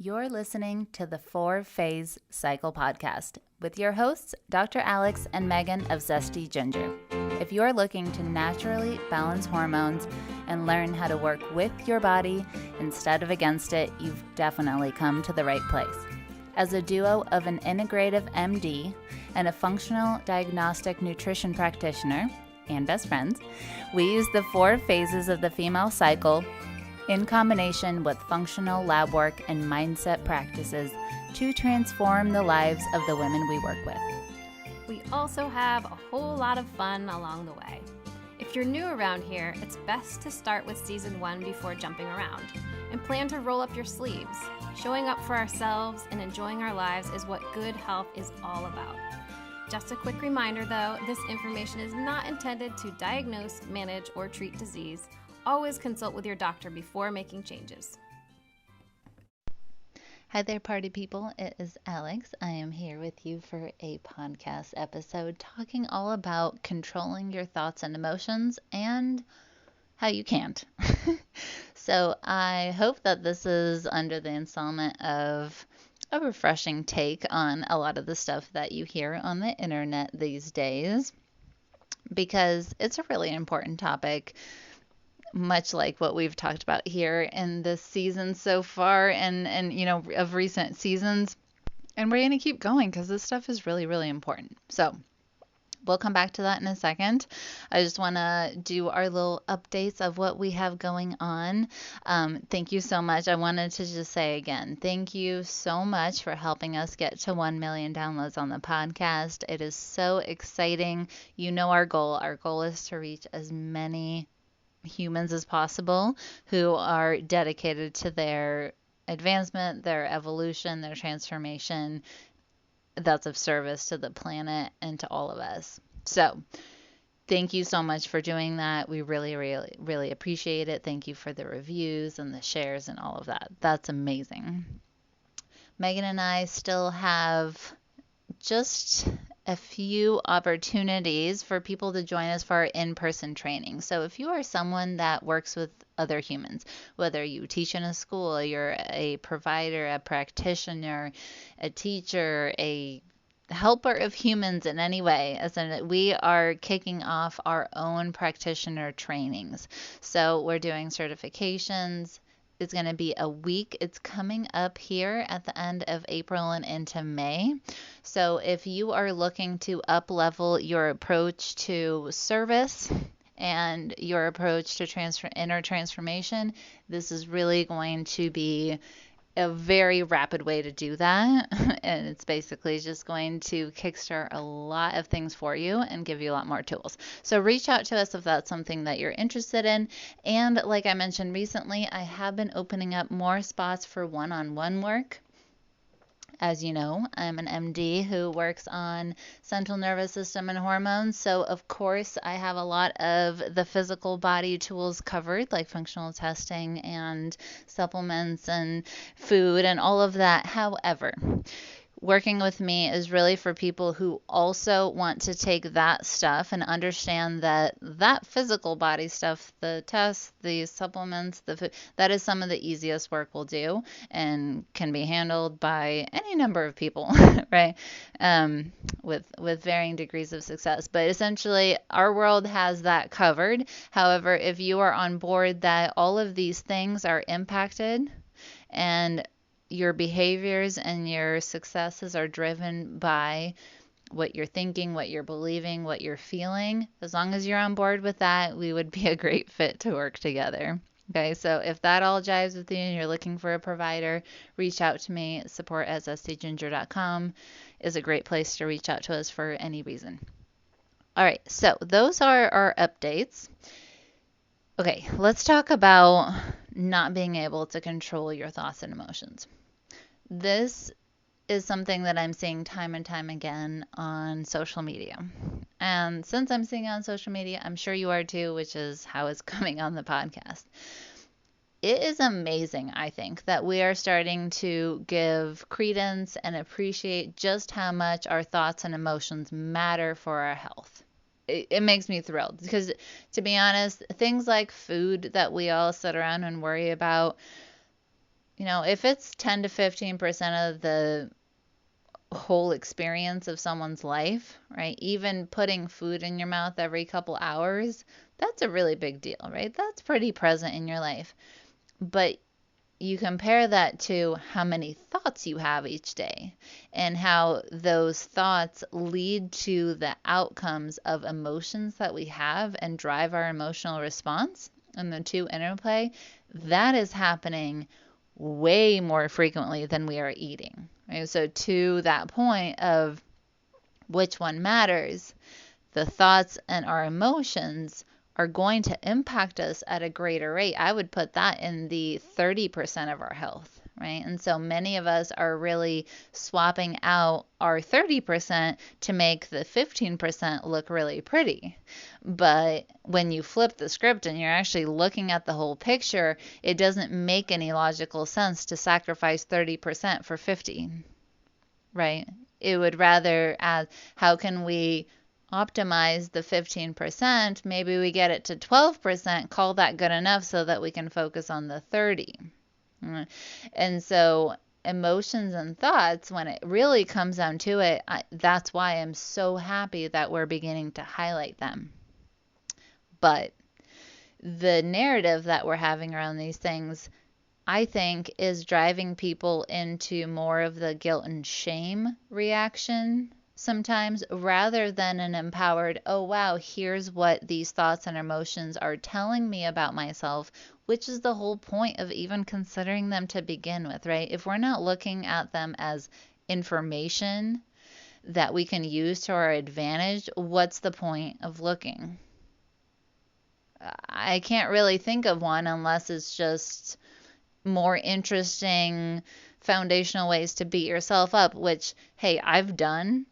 You're listening to the 4-Phase Cycle Podcast with your hosts, Dr. Alex and Megan of Zesty Ginger. If you're looking to naturally balance hormones and learn how to work with your body instead of against it, you've definitely come to the right place. As a duo of an integrative MD and a functional diagnostic nutrition practitioner and best friends, we use the 4 phases of the female cycle in combination with functional lab work and mindset practices to transform the lives of the women we work with. We also have a whole lot of fun along the way. If you're new around here, it's best to start with season 1 before jumping around and plan to roll up your sleeves. Showing up for ourselves and enjoying our lives is what good health is all about. Just a quick reminder though, this information is not intended to diagnose, manage, or treat disease. Always consult with your doctor before making changes. Hi there, party people. It is Alex. I am here with you for a podcast episode talking all about controlling your thoughts and emotions and how you can't. So I hope that this is under the installment of a refreshing take on a lot of the stuff that you hear on the internet these days, because it's a really important topic, much like what we've talked about here in this season so far and of recent seasons. And we're going to keep going because this stuff is really, really important. So we'll come back to that in a second. I just want to do our little updates of what we have going on. Thank you so much. I wanted to just say again, thank you so much for helping us get to 1 million downloads on the podcast. It is so exciting. You know our goal. Our goal is to reach as many humans as possible who are dedicated to their advancement, their evolution, their transformation that's of service to the planet and to all of us. So thank you so much for doing that. We really, really, really appreciate it. Thank you for the reviews and the shares and all of that. That's amazing. Megan and I still have just a few opportunities for people to join us for our in-person training. So if you are someone that works with other humans, whether you teach in a school, you're a provider, a practitioner, a teacher, a helper of humans in any way, as in we are kicking off our own practitioner trainings. So we're doing certifications. It's going to be a week. It's coming up here at the end of April and into May. So if you are looking to up-level your approach to service and your approach to inner transformation, this is really going to be a very rapid way to do that. And it's basically just going to kickstart a lot of things for you and give you a lot more tools. So reach out to us if that's something that you're interested in. And like I mentioned recently, I have been opening up more spots for one-on-one work. As you know, I'm an MD who works on central nervous system and hormones. So, of course, I have a lot of the physical body tools covered, like functional testing and supplements and food and all of that. However, working with me is really for people who also want to take that stuff and understand that that physical body stuff, the tests, the supplements, the food, that is some of the easiest work we'll do and can be handled by any number of people, right? With varying degrees of success. But essentially, our world has that covered. However, if you are on board that all of these things are impacted and your behaviors and your successes are driven by what you're thinking, what you're believing, what you're feeling, as long as you're on board with that, we would be a great fit to work together. Okay, so if that all jives with you and you're looking for a provider, reach out to me. support@zestyginger.com is a great place to reach out to us for any reason. All right, so those are our updates. Okay, let's talk about not being able to control your thoughts and emotions. This is something that I'm seeing time and time again on social media. And since I'm seeing it on social media, I'm sure you are too, which is how it's coming on the podcast. It is amazing, I think, that we are starting to give credence and appreciate just how much our thoughts and emotions matter for our health. It makes me thrilled because, to be honest, things like food that we all sit around and worry about, if it's 10 to 15% of the whole experience of someone's life, right? Even putting food in your mouth every couple hours, that's a really big deal, right? That's pretty present in your life. But you compare that to how many thoughts you have each day and how those thoughts lead to the outcomes of emotions that we have and drive our emotional response, and the two interplay. That is happening way more frequently than we are eating. Right? So to that point of which one matters, the thoughts and our emotions are going to impact us at a greater rate. I would put that in the 30% of our health, right? And so many of us are really swapping out our 30% to make the 15% look really pretty. But when you flip the script and you're actually looking at the whole picture, it doesn't make any logical sense to sacrifice 30% for 50, right? It would rather add, how can we optimize the 15%, maybe we get it to 12%, call that good enough so that we can focus on the 30. And so emotions and thoughts, when it really comes down to it, that's why I'm so happy that we're beginning to highlight them. But the narrative that we're having around these things, I think, is driving people into more of the guilt and shame reaction sometimes, rather than an empowered, oh wow, here's what these thoughts and emotions are telling me about myself, which is the whole point of even considering them to begin with, right? If we're not looking at them as information that we can use to our advantage, what's the point of looking? I can't really think of one unless it's just more interesting foundational ways to beat yourself up, which, hey, I've done.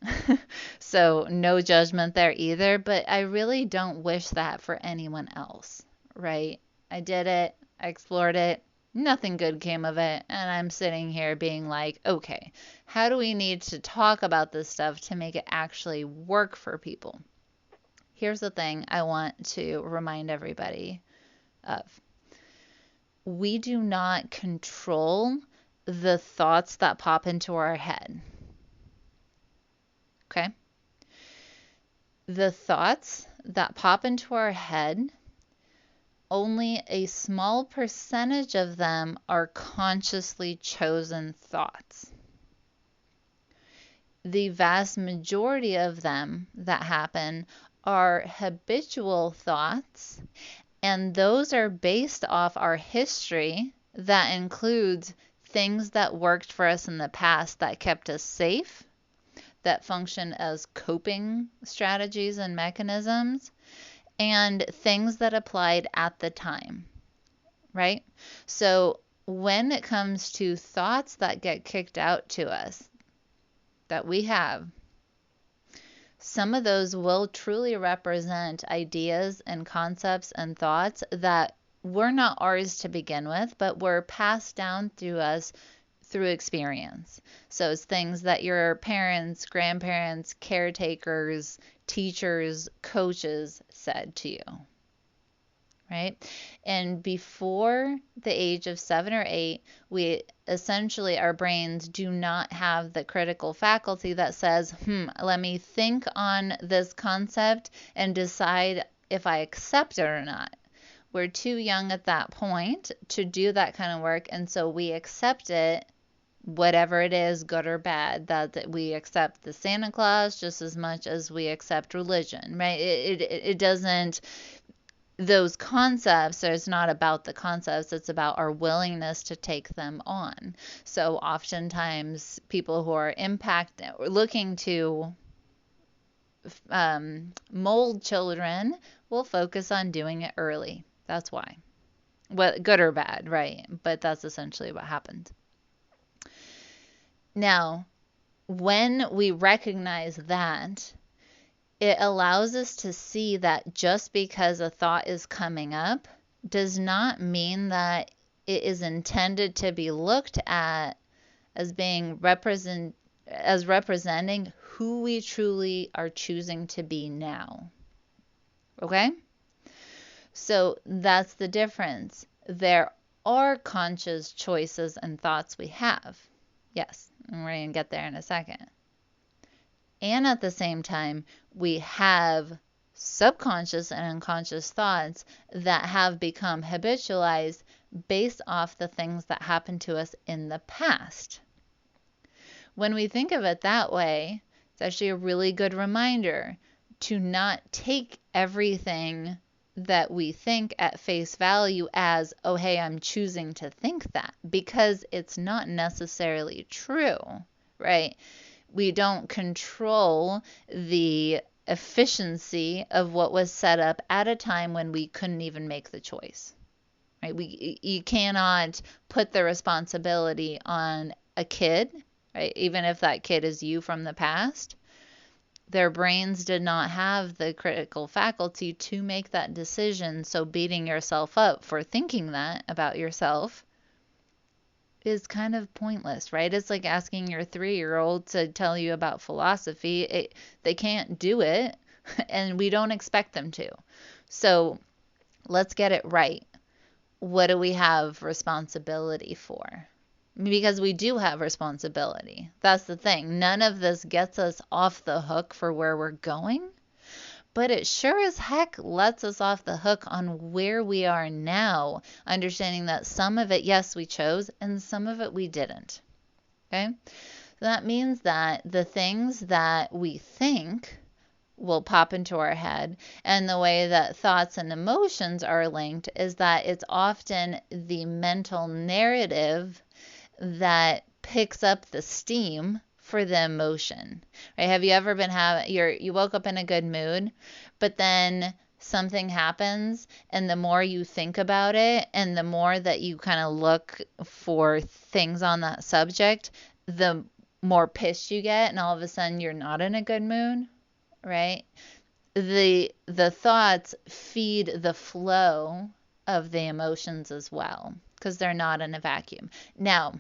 So no judgment there either, but I really don't wish that for anyone else, right? I did it, I explored it, nothing good came of it, and I'm sitting here being like, okay, how do we need to talk about this stuff to make it actually work for people? Here's the thing I want to remind everybody of. We do not control the thoughts that pop into our head. Okay? The thoughts that pop into our head, only a small percentage of them are consciously chosen thoughts. The vast majority of them that happen are habitual thoughts, and those are based off our history that includes things that worked for us in the past that kept us safe, that function as coping strategies and mechanisms, and things that applied at the time, right? So when it comes to thoughts that get kicked out to us, that we have, some of those will truly represent ideas and concepts and thoughts that were not ours to begin with, but were passed down through us through experience. So it's things that your parents, grandparents, caretakers, teachers, coaches said to you, right? And before the age of 7 or 8, we essentially, our brains do not have the critical faculty that says, let me think on this concept and decide if I accept it or not. We're too young at that point to do that kind of work, and so we accept it, whatever it is, good or bad, that we accept the Santa Claus just as much as we accept religion, right? It doesn't, those concepts, it's not about the concepts, it's about our willingness to take them on. So oftentimes people who are looking to mold children will focus on doing it early. That's why. Well, good or bad, right? But that's essentially what happened. Now, when we recognize that, it allows us to see that just because a thought is coming up does not mean that it is intended to be looked at as being representing who we truly are choosing to be now. Okay? So that's the difference. There are conscious choices and thoughts we have. Yes, and we're going to get there in a second. And at the same time, we have subconscious and unconscious thoughts that have become habitualized based off the things that happened to us in the past. When we think of it that way, it's actually a really good reminder to not take everything that we think at face value as, oh, hey, I'm choosing to think that, because it's not necessarily true, right? We don't control the efficiency of what was set up at a time when we couldn't even make the choice, right? You cannot put the responsibility on a kid, right? Even if that kid is you from the past, their brains did not have the critical faculty to make that decision. So beating yourself up for thinking that about yourself is kind of pointless, right? It's like asking your 3-year-old to tell you about philosophy. They can't do it, and we don't expect them to. So let's get it right. What do we have responsibility for? Because we do have responsibility. That's the thing. None of this gets us off the hook for where we're going, but it sure as heck lets us off the hook on where we are now, understanding that some of it, yes, we chose, and some of it we didn't. Okay? So that means that the things that we think will pop into our head, and the way that thoughts and emotions are linked is that it's often the mental narrative that picks up the steam for the emotion, right? Have you ever been you woke up in a good mood, but then something happens, and the more you think about it and the more that you kind of look for things on that subject, the more pissed you get, and all of a sudden you're not in a good mood, right? The thoughts feed the flow of the emotions as well, because they're not in a vacuum. Now,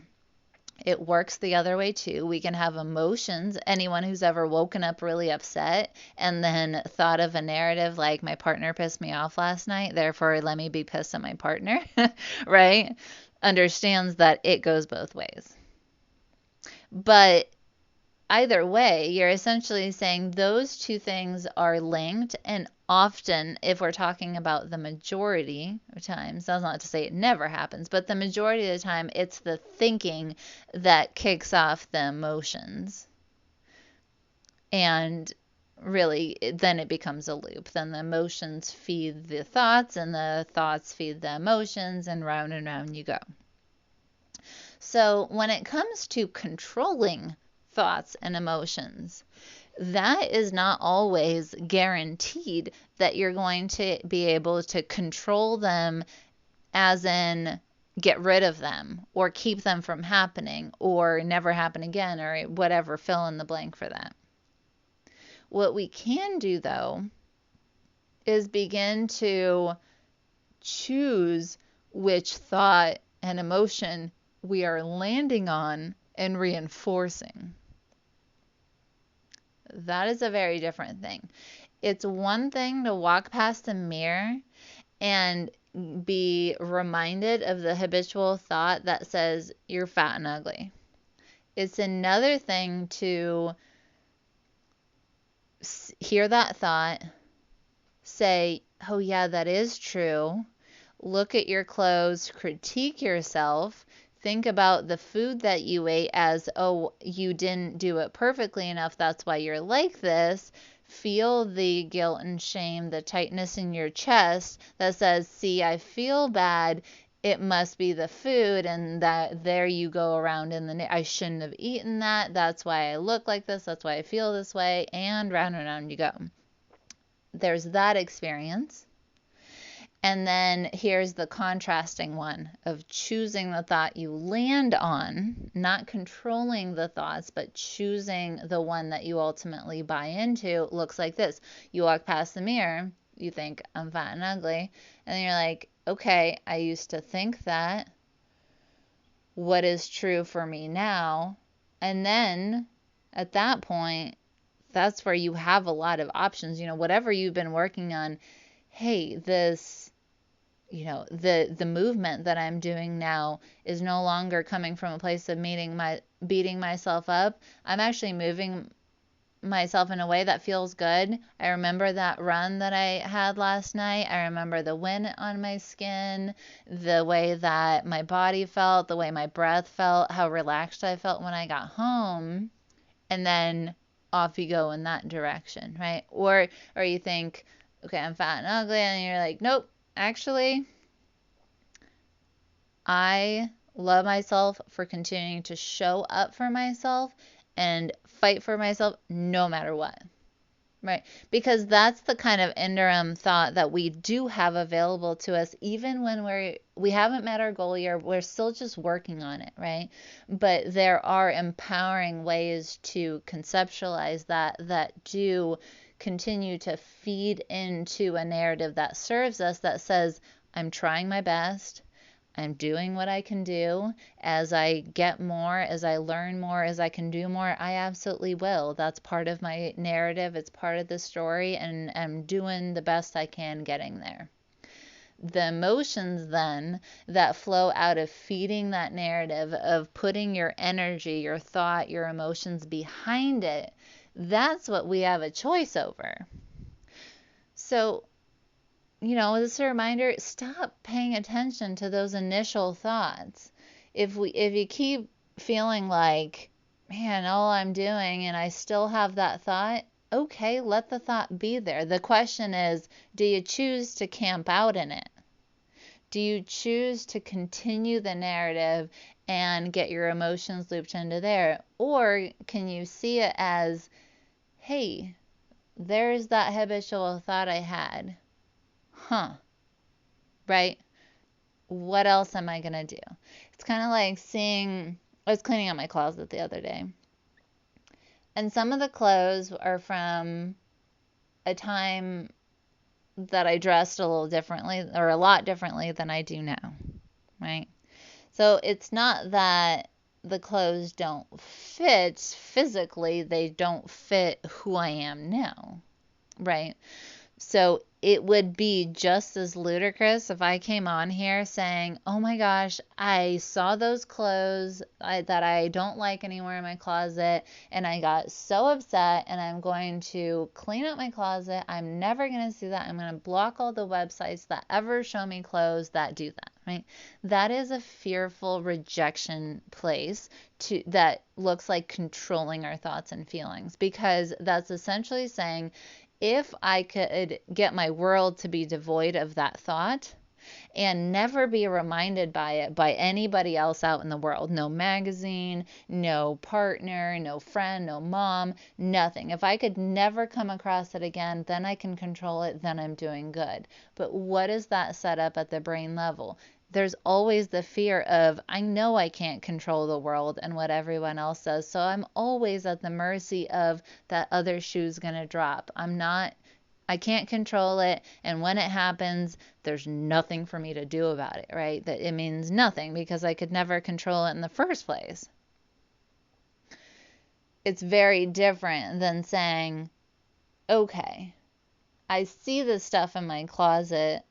it works the other way too. We can have emotions. Anyone who's ever woken up really upset and then thought of a narrative like, my partner pissed me off last night, therefore let me be pissed at my partner, right? Understands that it goes both ways. But either way, you're essentially saying those two things are linked, and often, if we're talking about the majority of times, that's not to say it never happens, but the majority of the time, it's the thinking that kicks off the emotions. And really, then it becomes a loop. Then the emotions feed the thoughts, and the thoughts feed the emotions, and round you go. So when it comes to controlling thoughts and emotions, that is not always guaranteed that you're going to be able to control them, as in get rid of them or keep them from happening or never happen again or whatever, fill in the blank for that. What we can do, though, is begin to choose which thought and emotion we are landing on and reinforcing. That is a very different thing. It's one thing to walk past a mirror and be reminded of the habitual thought that says you're fat and ugly. It's another thing to hear that thought, say, oh yeah, that is true. Look at your clothes, critique yourself, think about the food that you ate as, oh, you didn't do it perfectly enough, that's why you're like this. Feel the guilt and shame, the tightness in your chest that says, see, I feel bad. It must be the food, and that there you go around I shouldn't have eaten that. That's why I look like this. That's why I feel this way. And round you go. There's that experience. And then here's the contrasting one of choosing the thought you land on, not controlling the thoughts, but choosing the one that you ultimately buy into. Looks like this. You walk past the mirror, you think, I'm fat and ugly. And then you're like, okay, I used to think that. What is true for me now? And then at that point, that's where you have a lot of options. Whatever you've been working on, hey, this the movement that I'm doing now is no longer coming from a place of beating myself up. I'm actually moving myself in a way that feels good. I remember that run that I had last night. I remember the wind on my skin, the way that my body felt, the way my breath felt, how relaxed I felt when I got home. And then off you go in that direction, right? Or you think, okay, I'm fat and ugly, and you're like, nope, actually, I love myself for continuing to show up for myself and fight for myself no matter what. Right. Because that's the kind of interim thought that we do have available to us, even when we haven't met our goal yet. We're still just working on it, right? But there are empowering ways to conceptualize that do continue to feed into a narrative that serves us, that says, I'm trying my best. I'm doing what I can do. As I get more, as I learn more, as I can do more, I absolutely will. That's part of my narrative. It's part of the story, and I'm doing the best I can getting there. The emotions then that flow out of feeding that narrative, of putting your energy, your thought, your emotions behind it, that's what we have a choice over. So this is a reminder, stop paying attention to those initial thoughts. If you keep feeling like, man, all I'm doing, and I still have that thought, okay, let the thought be there. The question is, do you choose to camp out in it? Do you choose to continue the narrative and get your emotions looped into there? Or can you see it as, hey, there's that habitual thought I had. Huh. Right? What else am I going to do? It's kind of like I was cleaning out my closet the other day. And some of the clothes are from a time that I dressed a little differently, or a lot differently than I do now. Right? So it's not that the clothes don't fit physically, they don't fit who I am now. Right? So it would be just as ludicrous if I came on here saying, oh my gosh, I saw those clothes that I don't like anymore in my closet, and I got so upset, and I'm going to clean up my closet. I'm never going to see that. I'm going to block all the websites that ever show me clothes that do that, right? That is a fearful rejection place that looks like controlling our thoughts and feelings, because that's essentially saying, if I could get my world to be devoid of that thought and never be reminded by it by anybody else out in the world, no magazine, no partner, no friend, no mom, nothing. If I could never come across it again, then I can control it, then I'm doing good. But what is that set up at the brain level? There's always the fear of, I know I can't control the world and what everyone else does, so I'm always at the mercy of that other shoe's gonna drop. I can't control it, and when it happens, there's nothing for me to do about it, right? That it means nothing because I could never control it in the first place. It's very different than saying, okay, I see this stuff in my closet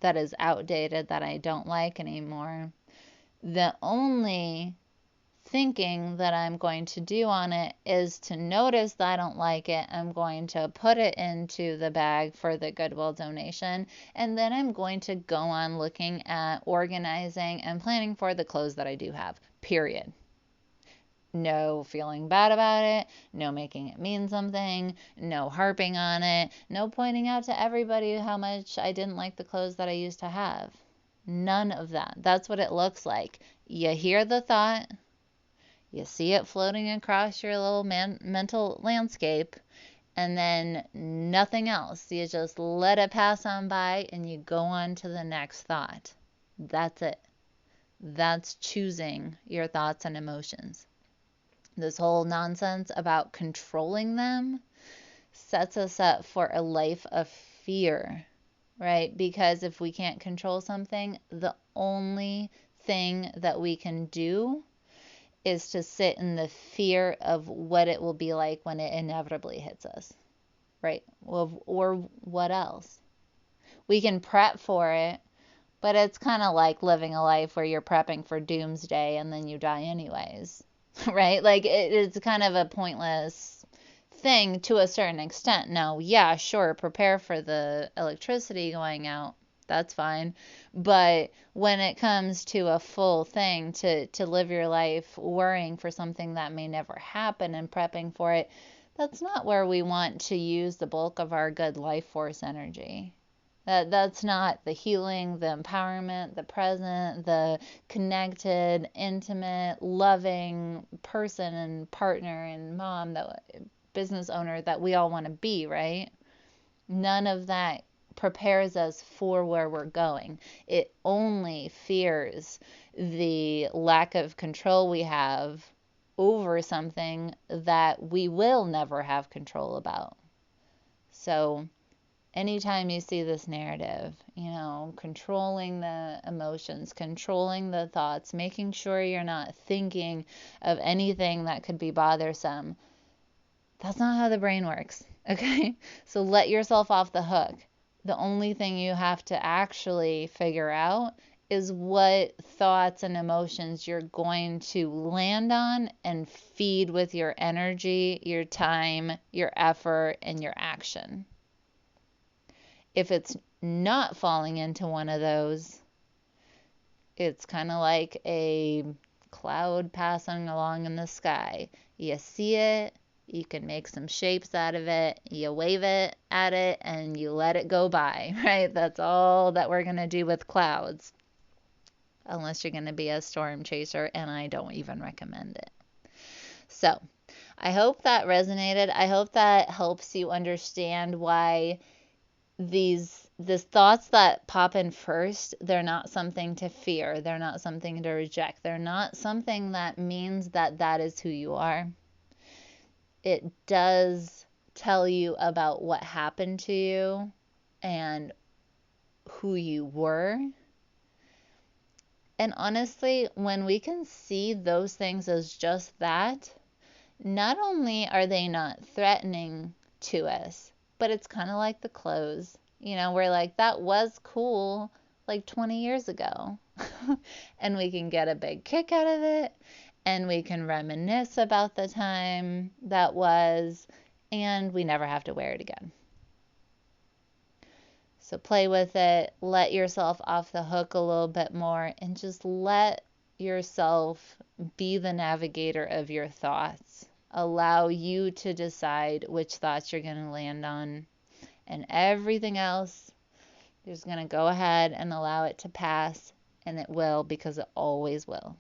that is outdated, that I don't like anymore. The only thinking that I'm going to do on it is to notice that I don't like it. I'm going to put it into the bag for the Goodwill donation, and then I'm going to go on looking at organizing and planning for the clothes that I do have, period. No feeling bad about it, no making it mean something, no harping on it, no pointing out to everybody how much I didn't like the clothes that I used to have. None of that. That's what it looks like. You hear the thought, you see it floating across your little mental landscape, and then nothing else. You just let it pass on by and you go on to the next thought. That's it. That's choosing your thoughts and emotions. This whole nonsense about controlling them sets us up for a life of fear, right? Because if we can't control something, the only thing that we can do is to sit in the fear of what it will be like when it inevitably hits us, right? Or what else? We can prep for it But it's kind of like living a life where you're prepping for doomsday and then you die anyways, right? Like it's kind of a pointless thing to a certain extent. Now, yeah, sure, prepare for the electricity going out. That's fine. But when it comes to a full thing, to live your life worrying for something that may never happen and prepping for it, that's not where we want to use the bulk of our good life force energy. That's not the healing, the empowerment, the present, the connected, intimate, loving person and partner and mom, that business owner that we all want to be, right? None of that prepares us for where we're going. It only fears the lack of control we have over something that we will never have control about. So anytime you see this narrative, controlling the emotions, controlling the thoughts, making sure you're not thinking of anything that could be bothersome, that's not how the brain works, okay? So let yourself off the hook. The only thing you have to actually figure out is what thoughts and emotions you're going to land on and feed with your energy, your time, your effort, and your action. If it's not falling into one of those, it's kind of like a cloud passing along in the sky. You see it, you can make some shapes out of it, you wave it at it, and you let it go by, right? That's all that we're going to do with clouds. Unless you're going to be a storm chaser, and I don't even recommend it. So, I hope that resonated. I hope that helps you understand why these thoughts that pop in first, they're not something to fear. They're not something to reject. They're not something that means that is who you are. It does tell you about what happened to you and who you were. And honestly, when we can see those things as just that, not only are they not threatening to us, but it's kind of like the clothes. We're like, that was cool like 20 years ago. And we can get a big kick out of it. And we can reminisce about the time that was. And we never have to wear it again. So play with it. Let yourself off the hook a little bit more. And just let yourself be the navigator of your thoughts. Allow you to decide which thoughts you're going to land on. And everything else, you're just going to go ahead and allow it to pass. And it will, because it always will.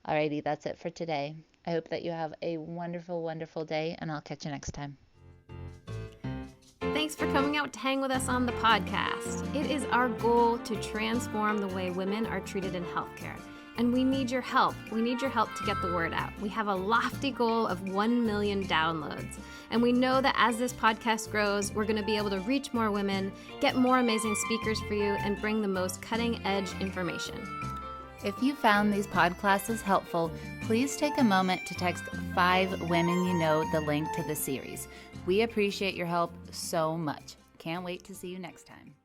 Alrighty, that's it for today. I hope that you have a wonderful, wonderful day, and I'll catch you next time. Thanks for coming out to hang with us on the podcast. It is our goal to transform the way women are treated in healthcare. And we need your help. We need your help to get the word out. We have a lofty goal of 1 million downloads. And we know that as this podcast grows, we're going to be able to reach more women, get more amazing speakers for you, and bring the most cutting-edge information. If you found these podclasses helpful, please take a moment to text 5 women you know the link to the series. We appreciate your help so much. Can't wait to see you next time.